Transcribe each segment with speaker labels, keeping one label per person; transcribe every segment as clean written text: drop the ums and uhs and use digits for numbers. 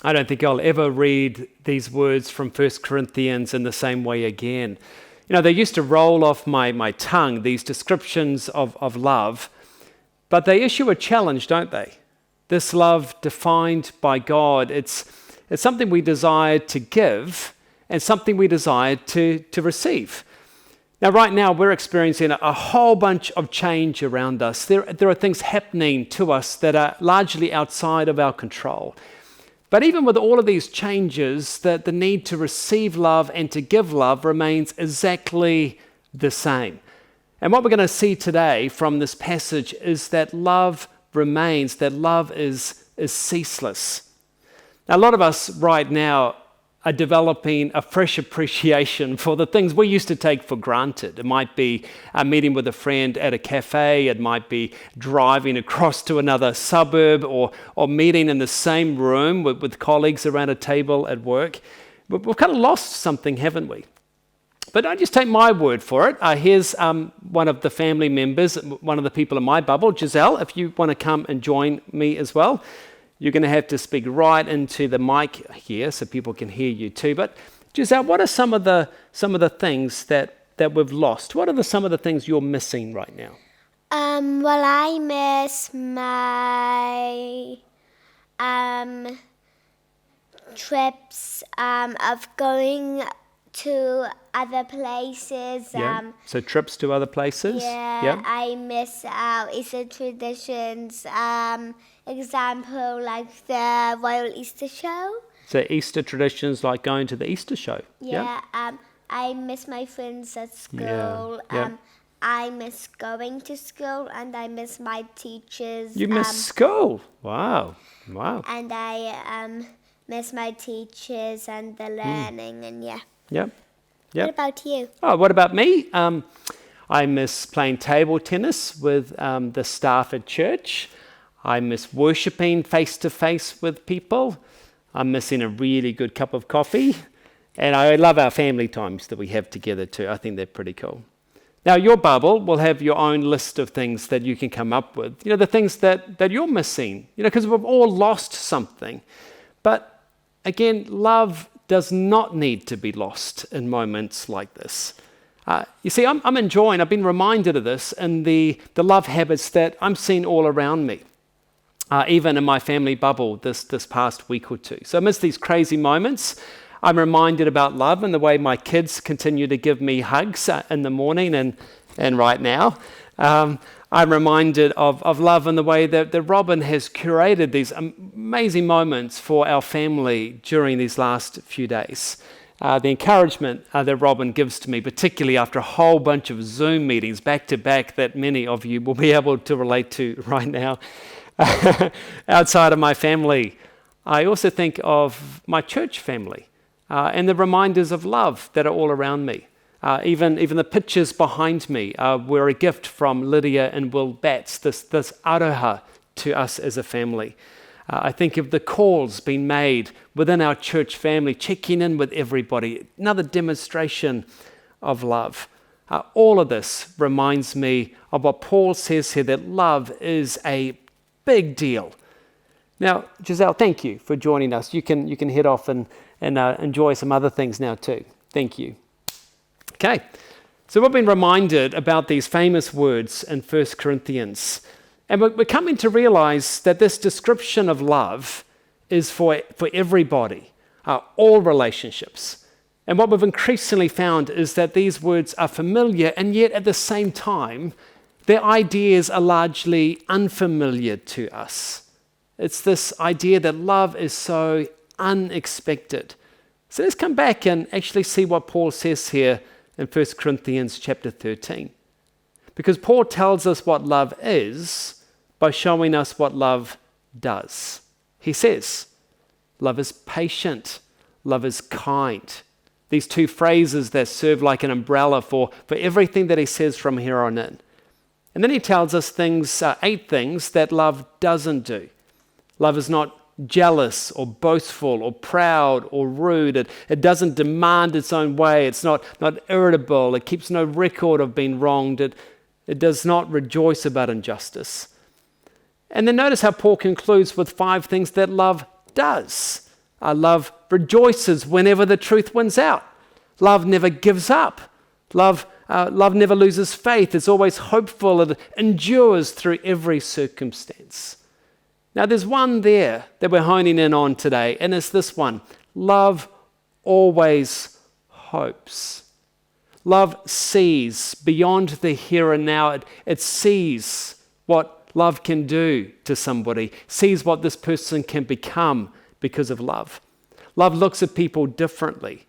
Speaker 1: I don't think I'll ever read these words from 1 Corinthians in the same way again. They used to roll off my tongue, these descriptions of love, but they issue a challenge, don't they? This love defined by God, it's something we desire to give and something we desire to receive. Now, right now, we're experiencing a whole bunch of change around us. There are things happening to us that are largely outside of our control. But even with all of these changes, the need to receive love and to give love remains exactly the same. And what we're going to see today from this passage is that love remains, that love is ceaseless. Now, a lot of us right now are developing a fresh appreciation for the things we used to take for granted. It might be a meeting with a friend at a cafe, it might be driving across to another suburb, or meeting in the same room with colleagues around a table at work. We've kind of lost something, haven't we? But don't just take my word for it. Here's one of the family members, one of the people in my bubble, Giselle, if you want to come and join me as well. You're going to have to speak right into the mic here so people can hear you too. But Giselle, what are some of the things that we've lost? What are some of the things you're missing right now?
Speaker 2: Well, I miss my trips of going to other places.
Speaker 1: Yeah. So trips to other places?
Speaker 2: Yeah. I miss our Easter traditions. Example, like the Royal Easter Show.
Speaker 1: So Easter traditions like going to the Easter show.
Speaker 2: Yeah. I miss my friends at school.
Speaker 1: Yeah.
Speaker 2: I miss going to school, and I miss my teachers.
Speaker 1: You miss school? Wow.
Speaker 2: And I miss my teachers and the learning, and yeah.
Speaker 1: Yep.
Speaker 2: What about you?
Speaker 1: Oh, what about me? I miss playing table tennis with the staff at church. I miss worshipping face-to-face with people. I'm missing a really good cup of coffee. And I love our family times that we have together too. I think they're pretty cool. Now, your bubble will have your own list of things that you can come up with. The things that you're missing, because we've all lost something. But again, love does not need to be lost in moments like this. You see, I've been reminded of this in the love habits that I'm seeing all around me. Even in my family bubble this past week or two. So amidst these crazy moments, I'm reminded about love and the way my kids continue to give me hugs in the morning and right now. I'm reminded of love in the way that Robin has curated these amazing moments for our family during these last few days. The encouragement that Robin gives to me, particularly after a whole bunch of Zoom meetings back to back that many of you will be able to relate to right now. Outside of my family, I also think of my church family and the reminders of love that are all around me. Even the pictures behind me were a gift from Lydia and Will Batts, this aroha to us as a family. I think of the calls being made within our church family, checking in with everybody, another demonstration of love. All of this reminds me of what Paul says here, that love is a big deal. Now, Giselle, thank you for joining us. You can head off and enjoy some other things now too. Thank you. Okay, so we've been reminded about these famous words in 1 Corinthians. And we're coming to realize that this description of love is for everybody, all relationships. And what we've increasingly found is that these words are familiar, and yet at the same time, their ideas are largely unfamiliar to us. It's this idea that love is so unexpected. So let's come back and actually see what Paul says here in 1 Corinthians chapter 13. Because Paul tells us what love is by showing us what love does. He says, love is patient, love is kind. These two phrases that serve like an umbrella for everything that he says from here on in. And then he tells us 8 things that love doesn't do. Love is not jealous or boastful or proud or rude. It doesn't demand its own way. It's not irritable. It keeps no record of being wronged. It does not rejoice about injustice. And then notice how Paul concludes with 5 things that love does. Love rejoices whenever the truth wins out. Love never gives up. Love never loses faith. It's always hopeful. It endures through every circumstance. Now, there's one there that we're honing in on today, and it's this one. Love always hopes. Love sees beyond the here and now. It sees what love can do to somebody, sees what this person can become because of love. Love looks at people differently.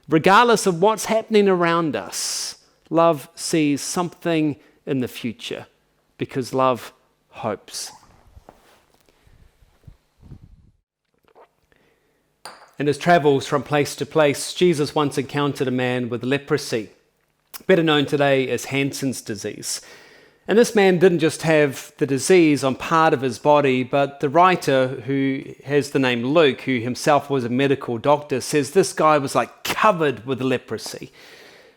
Speaker 1: Regardless of what's happening around us, love sees something in the future because love hopes. In his travels from place to place, Jesus once encountered a man with leprosy, better known today as Hansen's disease. And this man didn't just have the disease on part of his body, but the writer, who has the name Luke, who himself was a medical doctor, says this guy was like covered with leprosy.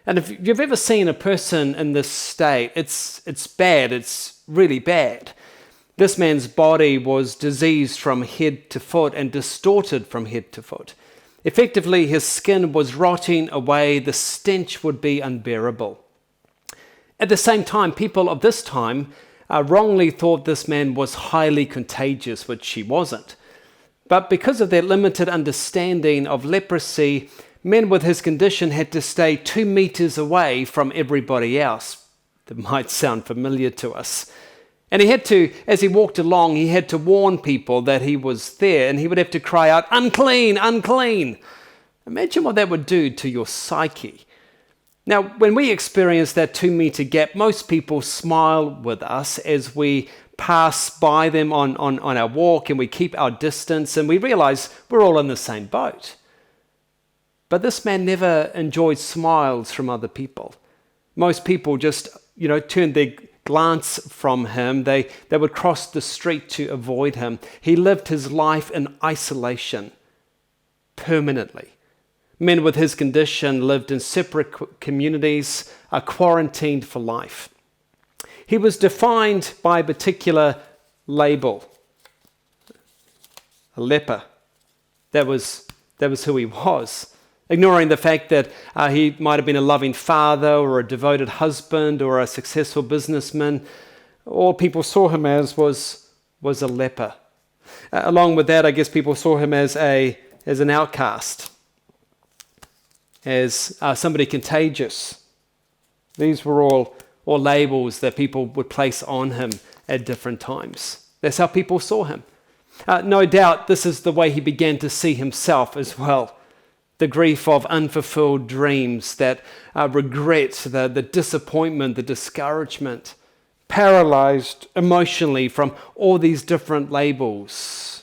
Speaker 1: And if you've ever seen a person in this state, it's bad, it's really bad. This man's body was diseased from head to foot and distorted from head to foot. Effectively, his skin was rotting away. The stench would be unbearable. At the same time, people of this time wrongly thought this man was highly contagious, which he wasn't. But because of their limited understanding of leprosy, men with his condition had to stay 2 meters away from everybody else. That might sound familiar to us. And he had to, as he walked along, he had to warn people that he was there, and he would have to cry out, "Unclean, unclean." Imagine what that would do to your psyche. Now, when we experience that 2 meter gap, most people smile with us as we pass by them on our walk, and we keep our distance, and we realize we're all in the same boat. But this man never enjoyed smiles from other people. Most people just, turned their glance from him. They would cross the street to avoid him. He lived his life in isolation permanently. Men with his condition lived in separate communities, quarantined for life. He was defined by a particular label, a leper. That was who he was. Ignoring the fact that he might have been a loving father or a devoted husband or a successful businessman, all people saw him as was a leper. Along with that, I guess people saw him as an outcast, as somebody contagious. These were all labels that people would place on him at different times. That's how people saw him. No doubt this is the way he began to see himself as well. The grief of unfulfilled dreams, that regret, the disappointment, the discouragement, paralyzed emotionally from all these different labels.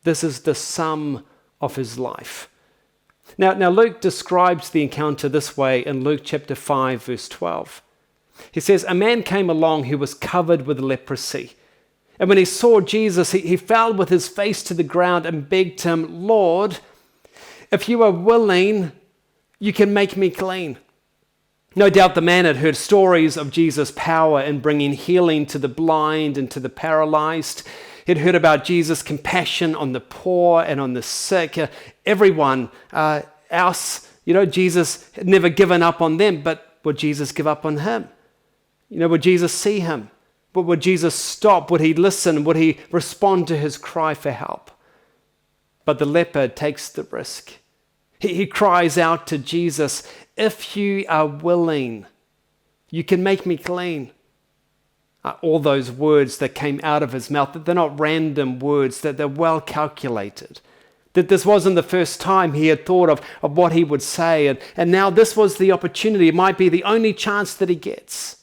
Speaker 1: This is the sum of his life. Now Luke describes the encounter this way in Luke chapter 5, verse 12. He says, "A man came along who was covered with leprosy. And when he saw Jesus, he fell with his face to the ground and begged him, 'Lord, if you are willing, you can make me clean.'" No doubt the man had heard stories of Jesus' power in bringing healing to the blind and to the paralyzed. He'd heard about Jesus' compassion on the poor and on the sick. Everyone else, Jesus had never given up on them, but would Jesus give up on him? Would Jesus see him? But would Jesus stop? Would he listen? Would he respond to his cry for help? But the leper takes the risk. He cries out to Jesus, "If you are willing, you can make me clean." All those words that came out of his mouth, that they're not random words, that they're well calculated. That this wasn't the first time he had thought of what he would say, and now this was the opportunity. It might be the only chance that he gets.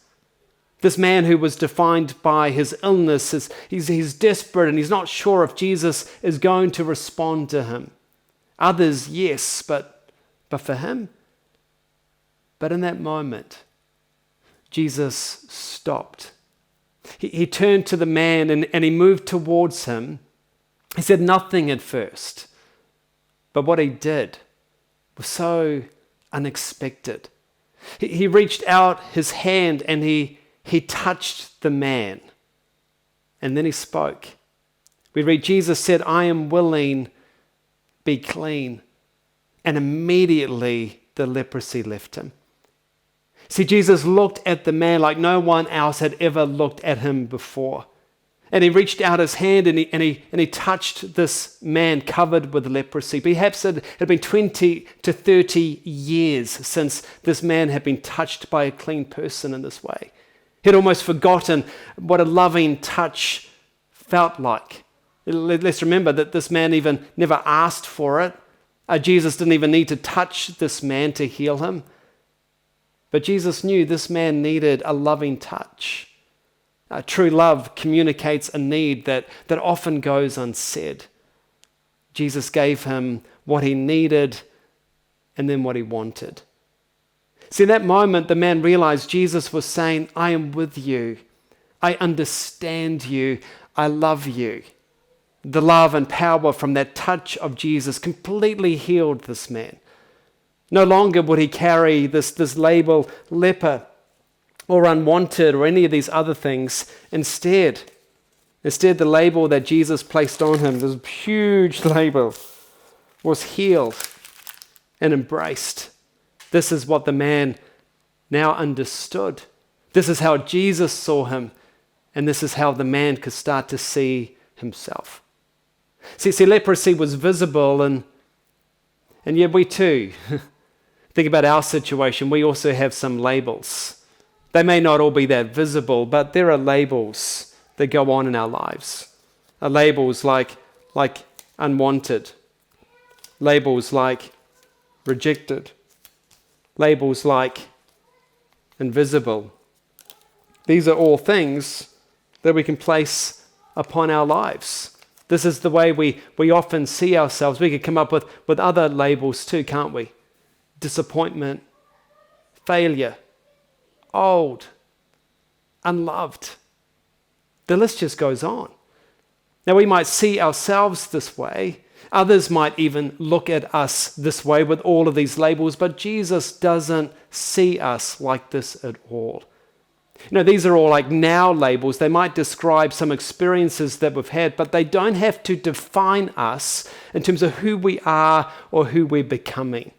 Speaker 1: This man who was defined by his illness, he's desperate and he's not sure if Jesus is going to respond to him. Others, yes, but for him? But in that moment, Jesus stopped. He turned to the man and he moved towards him. He said nothing at first, but what he did was so unexpected. He reached out his hand and he touched the man, and then he spoke. We read, Jesus said, "I am willing, be clean. And immediately the leprosy left him. See, Jesus looked at the man like no one else had ever looked at him before. And he reached out his hand and he touched this man covered with leprosy. Perhaps it had been 20 to 30 years since this man had been touched by a clean person in this way. He'd almost forgotten what a loving touch felt like. Let's remember that this man even never asked for it. Jesus didn't even need to touch this man to heal him. But Jesus knew this man needed a loving touch. True love communicates a need that often goes unsaid. Jesus gave him what he needed and then what he wanted. See, in that moment, the man realized Jesus was saying, I am with you. I understand you. I love you. The love and power from that touch of Jesus completely healed this man. No longer would he carry this label leper or unwanted or any of these other things. Instead, the label that Jesus placed on him, this huge label, was healed and embraced. This is what the man now understood. This is how Jesus saw him, and this is how the man could start to see himself. See, leprosy was visible, and yet we too, think about our situation, we also have some labels. They may not all be that visible, but there are labels that go on in our lives. Labels like unwanted, labels like rejected, labels like invisible. These are all things that we can place upon our lives. This is the way we often see ourselves. We could come up with other labels too, can't we? Disappointment, failure, old, unloved. The list just goes on. Now, we might see ourselves this way. Others might even look at us this way with all of these labels, but Jesus doesn't see us like this at all. You know, these are all like now labels. They might describe some experiences that we've had, but they don't have to define us in terms of who we are or who we're becoming.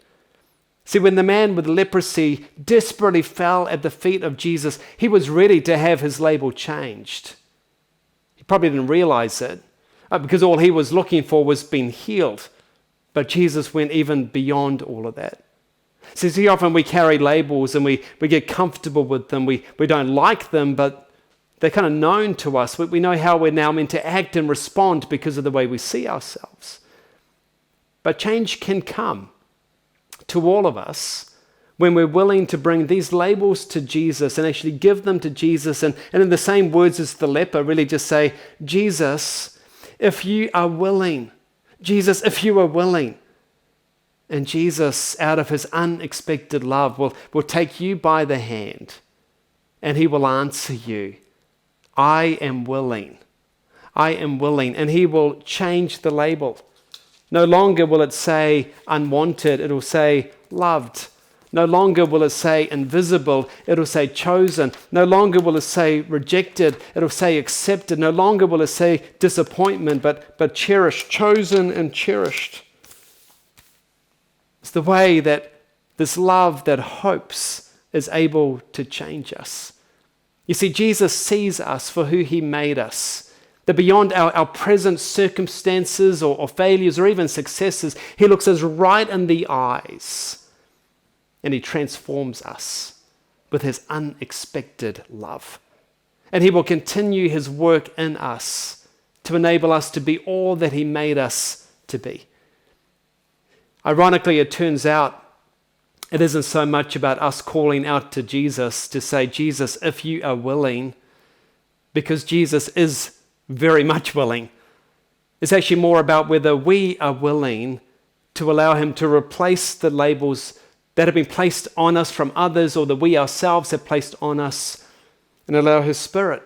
Speaker 1: See, when the man with leprosy desperately fell at the feet of Jesus, he was ready to have his label changed. He probably didn't realize it because all he was looking for was being healed. But Jesus went even beyond all of that. See, often we carry labels and we get comfortable with them. We don't like them, but they're kind of known to us. We know how we're now meant to act and respond because of the way we see ourselves. But change can come to all of us when we're willing to bring these labels to Jesus and actually give them to Jesus. And in the same words as the leper, really just say, Jesus, if you are willing. Jesus, if you are willing. And Jesus, out of his unexpected love, will take you by the hand and he will answer you, I am willing. I am willing. And he will change the label. No longer will it say unwanted, it will say loved. No longer will it say invisible, it will say chosen. No longer will it say rejected, it will say accepted. No longer will it say disappointment, but cherished, chosen and cherished. It's the way that this love that hopes is able to change us. You see, Jesus sees us for who he made us. That beyond our present circumstances or failures or even successes, he looks us right in the eyes and he transforms us with his unexpected love. And he will continue his work in us to enable us to be all that he made us to be. Ironically, it turns out it isn't so much about us calling out to Jesus to say, Jesus, if you are willing, because Jesus is very much willing. It's actually more about whether we are willing to allow him to replace the labels that have been placed on us from others or that we ourselves have placed on us and allow his Spirit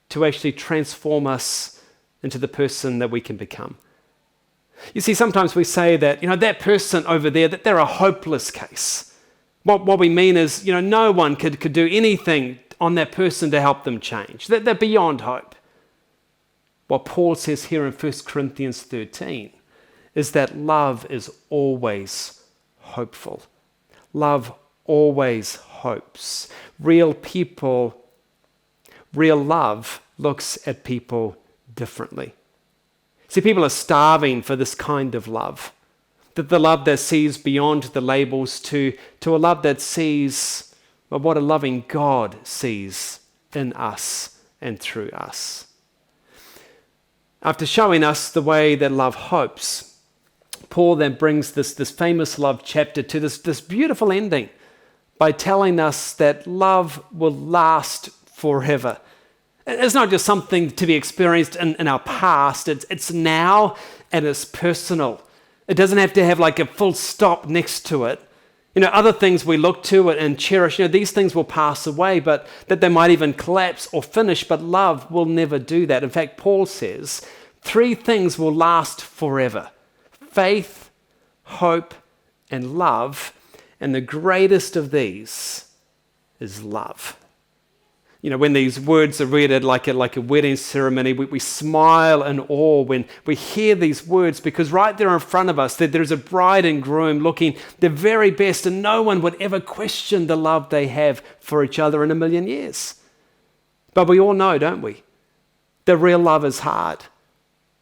Speaker 1: to actually transform us into the person that we can become. You see, sometimes we say that, that person over there, that they're a hopeless case. What we mean is, no one could do anything on that person to help them change. They're beyond hope. What Paul says here in 1 Corinthians 13 is that love is always hopeful. Love always hopes. Real love looks at people differently. See, people are starving for this kind of love. The love that sees beyond the labels to a love that sees what a loving God sees in us and through us. After showing us the way that love hopes, Paul then brings this famous love chapter to this beautiful ending by telling us that love will last forever. It's not just something to be experienced in our past. It's now and it's personal. It doesn't have to have like a full stop next to it. Other things we look to and cherish, these things will pass away, but that they might even collapse or finish, but love will never do that. In fact, Paul says 3 things will last forever: faith, hope, and love. And the greatest of these is love. When these words are read at like a wedding ceremony, we smile in awe when we hear these words, because right there in front of us, there's a bride and groom looking their very best, and no one would ever question the love they have for each other in a million years. But we all know, don't we, that real love is hard,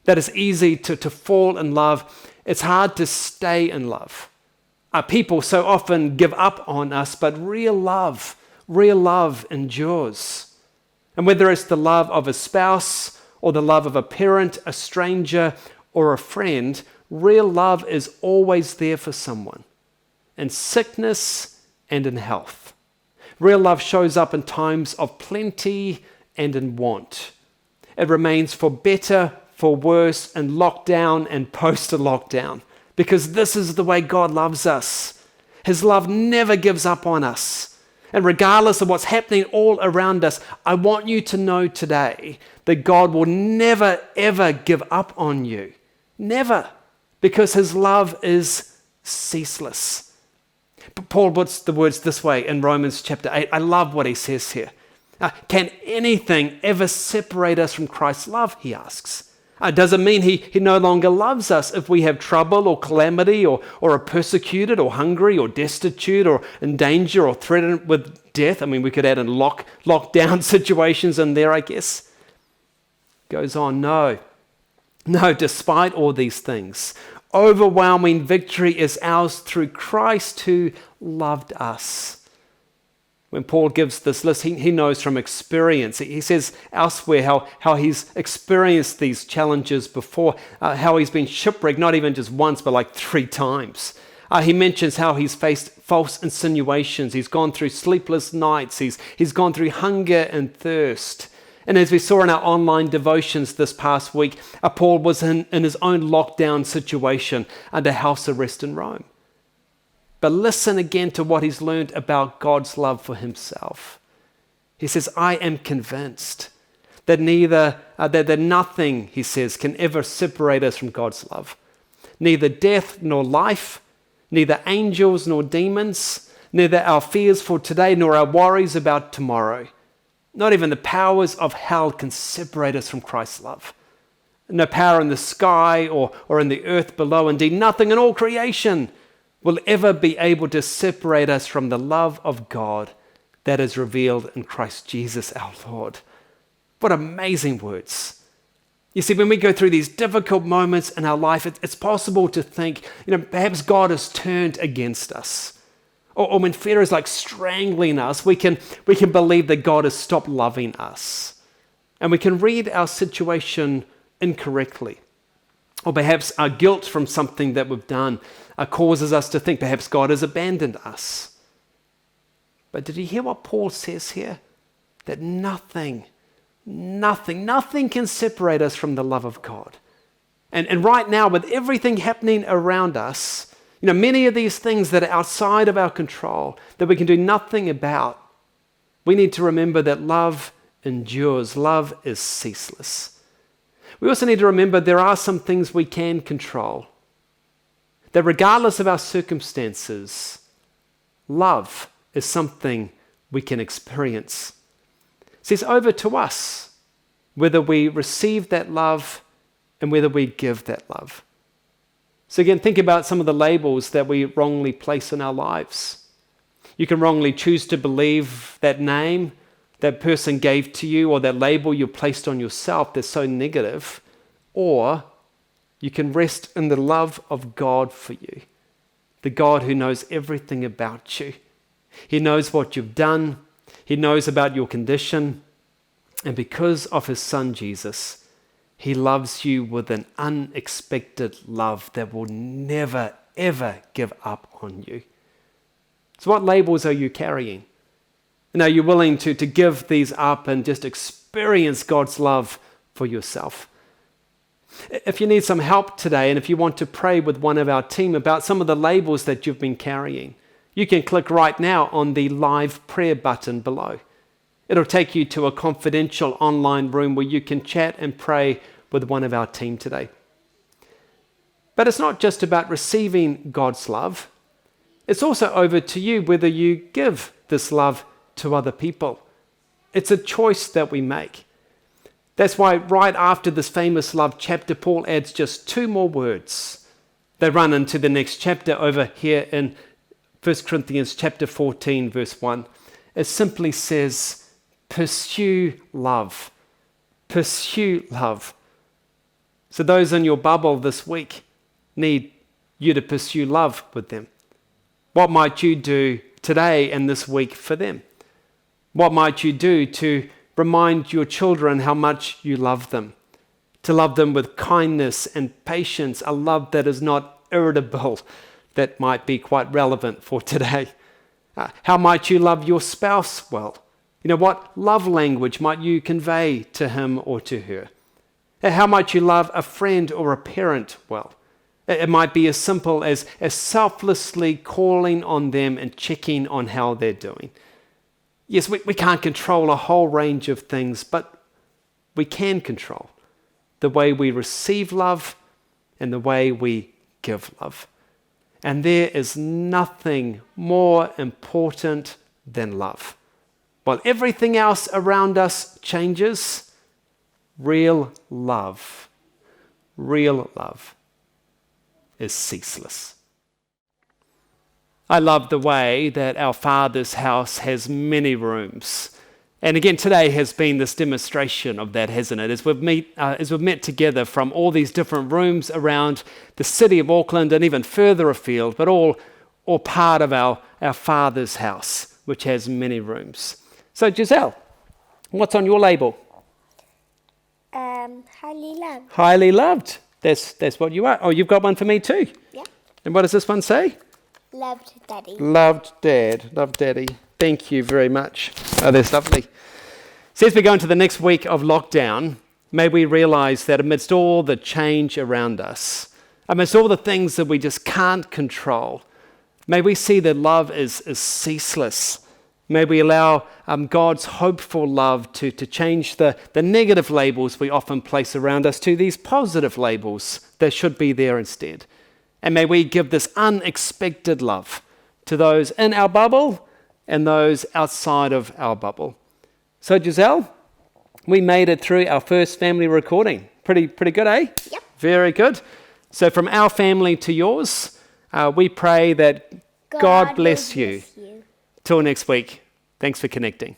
Speaker 1: that it's easy to fall in love. It's hard to stay in love. People so often give up on us, but real love endures. And whether it's the love of a spouse or the love of a parent, a stranger, or a friend, real love is always there for someone, in sickness and in health. Real love shows up in times of plenty and in want. It remains for better, for worse, in lockdown and post-lockdown, because this is the way God loves us. His love never gives up on us. And regardless of what's happening all around us, I want you to know today that God will never, ever give up on you. Never. Because his love is ceaseless. But Paul puts the words this way in Romans chapter 8. I love what he says here. Can anything ever separate us from Christ's love, he asks. Does it mean he no longer loves us if we have trouble or calamity or are persecuted or hungry or destitute or in danger or threatened with death? I mean, we could add in lockdown situations in there, I guess. Goes on, no, despite all these things, overwhelming victory is ours through Christ who loved us. When Paul gives this list, he knows from experience. He says elsewhere how he's experienced these challenges before, how he's been shipwrecked, not even just once, but like 3 times. He mentions how he's faced false insinuations. He's gone through sleepless nights. He's gone through hunger and thirst. And as we saw in our online devotions this past week, Paul was in his own lockdown situation under house arrest in Rome. But listen again to what he's learned about God's love for himself. He says, I am convinced that nothing, he says, can ever separate us from God's love. Neither death nor life, neither angels nor demons, neither our fears for today nor our worries about tomorrow. Not even the powers of hell can separate us from Christ's love. No power in the sky or in the earth below, indeed nothing in all creation will ever be able to separate us from the love of God that is revealed in Christ Jesus our Lord. What amazing words. You see, when we go through these difficult moments in our life, it's possible to think, perhaps God has turned against us. Or when fear is like strangling us, we can believe that God has stopped loving us. And we can read our situation incorrectly. Or perhaps our guilt from something that we've done causes us to think perhaps God has abandoned us. But did you hear what Paul says here? That nothing can separate us from the love of God. And right now, with everything happening around us, many of these things that are outside of our control, that we can do nothing about, we need to remember that love endures. Love is ceaseless. We also need to remember there are some things we can control. That regardless of our circumstances, love is something we can experience. See, it's over to us whether we receive that love and whether we give that love. So again, think about some of the labels that we wrongly place in our lives. You can wrongly choose to believe that name that person gave to you, or that label you placed on yourself that's so negative, or you can rest in the love of God for you, the God who knows everything about you. He knows what you've done. He knows about your condition. And because of his son, Jesus, he loves you with an unexpected love that will never, ever give up on you. So what labels are you carrying? And are you willing to give these up and just experience God's love for yourself? If you need some help today, and if you want to pray with one of our team about some of the labels that you've been carrying, you can click right now on the live prayer button below. It'll take you to a confidential online room where you can chat and pray with one of our team today. But it's not just about receiving God's love. It's also over to you whether you give this love to other people. It's a choice that we make. That's why right after this famous love chapter, Paul adds just 2 more words. They run into the next chapter over here in 1 Corinthians chapter 14, verse 1. It simply says, pursue love. Pursue love. So those in your bubble this week need you to pursue love with them. What might you do today and this week for them? What might you do to remind your children how much you love them? To love them with kindness and patience, a love that is not irritable, that might be quite relevant for today. How might you love your spouse well? What love language might you convey to him or to her? How might you love a friend or a parent well? It might be as simple as selflessly calling on them and checking on how they're doing. Yes, we can't control a whole range of things, but we can control the way we receive love and the way we give love. And there is nothing more important than love. While everything else around us changes, real love is ceaseless. I love the way that our Father's house has many rooms. And again, today has been this demonstration of that, hasn't it? As we've met together from all these different rooms around the city of Auckland and even further afield, but all part of our Father's house, which has many rooms. So Giselle, what's on your label?
Speaker 2: Highly loved.
Speaker 1: Highly loved. That's what you are. Oh, you've got one for me too?
Speaker 2: Yeah.
Speaker 1: And what does this one say?
Speaker 2: Loved Daddy.
Speaker 1: Loved Dad. Loved Daddy. Thank you very much. Oh, that's lovely. So as we go into the next week of lockdown, may we realize that amidst all the change around us, amidst all the things that we just can't control, may we see that love is ceaseless. May we allow God's hopeful love to change the negative labels we often place around us to these positive labels that should be there instead. And may we give this unexpected love to those in our bubble and those outside of our bubble. So Giselle, we made it through our first family recording. Pretty good, eh?
Speaker 2: Yep.
Speaker 1: Very good. So from our family to yours, we pray that God bless you. Till next week. Thanks for connecting.